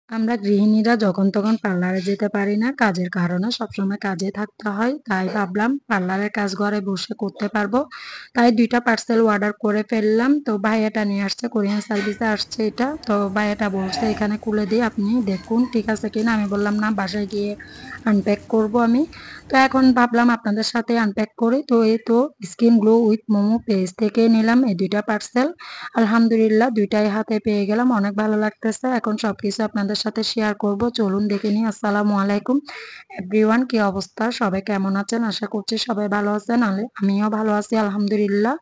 আমরা গৃহিণীরা যখন তখন পার্লারে যেতে পারি না কাজের কারণে সবসময় কাজে থাকতে হয়। তাই ভাবলাম পার্লারের কাজ ঘরে বসে করতে পারবো। তাই ২টা পার্সেল অর্ডার করে ফেললাম। তো ভাইয়াটা নিয়ে আসছে, কোরিয়ান সার্ভিসে আসছে এটা। তো ভাইয়াটা বলছে এখানে খুলে দিয়ে আপনি দেখুন ঠিক আছে কিনা। আমি বললাম না, বাসায় গিয়ে আনপ্যাক করব আমি। তো এখন ভাবলাম আপনাদের সাথে আনপ্যাক করি। তো এই তো skin glow with momo page থেকে নিলাম এই ২টা পার্সেল। আলহামদুলিল্লাহ ২টাই হাতে পেয়ে গেলাম, অনেক ভালো লাগতেছে। এখন সবকিছু আপনাদের সাথে শেয়ার করব, চলুন দেখে নিই। আসসালামু আলাইকুম এভরিওয়ান, কি অবস্থা, সবাই কেমন আছেন? আশা করছি সবাই ভালো আছেন। আমিও ভালো আছি আলহামদুলিল্লাহ।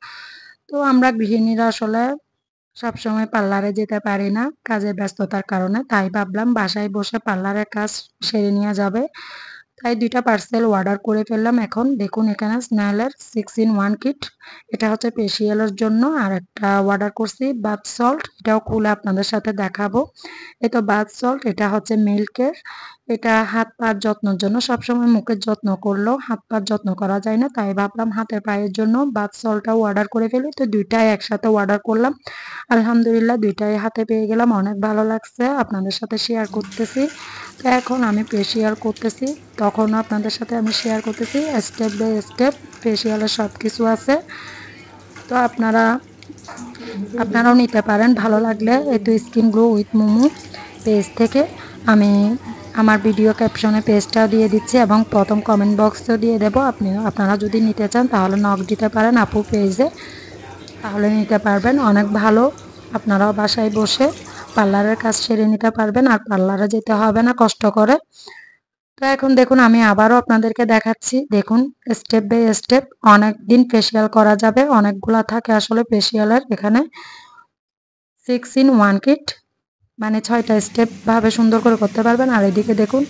তো আমরা গৃহিণীরা আসলে সবসময় পার্লারে যেতে পারি না কাজের ব্যস্ততার কারণে। তাই ভাবলাম বাসায় বসে পার্লারের কাজ সেরে নেওয়া যাবে। তাই ২টা পার্সেল অর্ডার করে ফেললাম। এখন দেখুন এখানে স্নেলের 6 in 1 কিট। এটা হচ্ছে ফেসিয়ালের জন্য। আর একটা অর্ডার করছি বাথ সল্ট, এটাও খুলে আপনাদের সাথে দেখাবো। এই তো বাথ সল্ট, এটা হচ্ছে মিল্কের। এটা হাত পার যত্নের জন্য। সবসময় মুখের যত্ন করলেও হাত পার যত্ন করা যায় না, তাই ভাবলাম হাতের পায়ের জন্য বাথ সল্টটাও অর্ডার করে ফেলি। তো ২টাই একসাথে অর্ডার করলাম। আলহামদুলিল্লাহ ২টাই হাতে পেয়ে গেলাম, অনেক ভালো লাগছে, আপনাদের সাথে শেয়ার করতেছি। তো এখন আমি ফেসিয়াল করতেছি, তখনও আপনাদের সাথে আমি শেয়ার করতেছি স্টেপ বাই স্টেপ। ফেসিয়ালের সব কিছু আছে। তো আপনারাও নিতে পারেন ভালো লাগলে। এই তো skin glow with momo page থেকে আমি আমার ভিডিও ক্যাপশনে পেজটাও দিয়ে দিচ্ছি এবং প্রথম কমেন্ট বক্সও দিয়ে দেবো। আপনারা যদি নিতে চান তাহলে নক দিতে পারেন আপু পেজে, তাহলে নিতে পারবেন। অনেক ভালো, আপনারাও বাসায় বসে পার্লারের কাজ সেরে নিতে পারবেন, আর পার্লারে যেতে হবে না কষ্ট করে। তো এখন দেখুন আমি আবারও আপনাদেরকে দেখাচ্ছি, দেখুন স্টেপ বাই স্টেপ। অনেক দিন ফেসিয়াল করা যাবে, অনেকগুলা থাকে আসলে ফেসিয়ালের। এখানে 6 in 1 কিট, মানে 6টা স্টেপ ভাবে সুন্দর করে করতে পারবেন। আর এদিকে দেখুন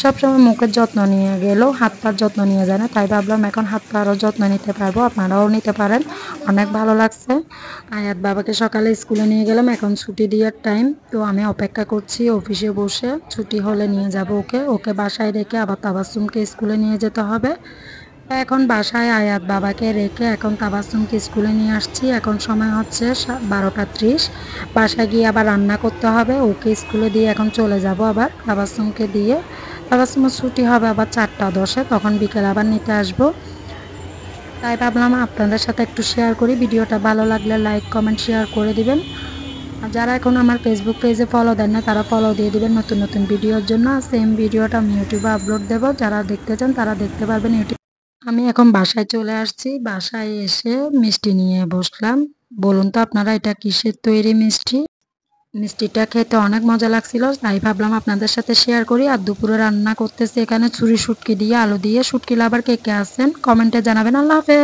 সবসময় মুখের যত্ন নিয়ে গেলেও হাত পার যত্ন নিয়ে যায় না, তাই ভাবলাম এখন হাত পারও যত্ন নিতে পারবো, আপনারাও নিতে পারেন। অনেক ভালো লাগছে। আয়াত বাবাকে সকালে স্কুলে নিয়ে গেলাম, এখন ছুটি দেওয়ার টাইম। তো আমি অপেক্ষা করছি অফিসে বসে, ছুটি হলে নিয়ে যাব ওকে। ওকে বাসায় রেখে আবার তাবাসসুমকে স্কুলে নিয়ে যেতে হবে। এখন বাসায় আয়াত বাবাকে রেখে এখন তাবাসসুমকে স্কুলে নিয়ে আসছি। এখন সময় হচ্ছে 12টা 30। বাসায় গিয়ে আবার রান্না করতে হবে, ওকে স্কুলে দিয়ে এখন চলে যাব আবার তাবাসসুমকে দিয়ে। তাবাসসুমের ছুটি হবে আবার 4টা 10-এ, তখন বিকেল আবার নিতে আসবো। তাই ভাবলাম আপনাদের সাথে একটু শেয়ার করি। ভিডিওটা ভালো লাগলে লাইক কমেন্ট শেয়ার করে দিবেন। আর যারা এখন আমার ফেসবুক পেজে ফলো দেন না তারা ফলো দিয়ে দিবেন নতুন নতুন ভিডিওর জন্য। সেম ভিডিওটা আমি ইউটিউবে আপলোড দেবো, যারা দেখতে চান তারা দেখতে পারবেন ইউটিউব। আমি এখন বাসায় চলে আসছি, বাসায় এসে মিষ্টি নিয়ে বসলাম। বলুন তো আপনারা এটা কিসের তৈরি মিষ্টি? মিষ্টিটা খেতে অনেক মজা লাগছিল, তাই ভাবলাম আপনাদের সাথে শেয়ার করি। আর দুপুরে রান্না করতেছি এখানে ছুরি শুটকি দিয়ে, আলু দিয়ে। শুটকি লাভার কে কে আছেন কমেন্টে জানাবেন। আল্লাহ হাফেজ।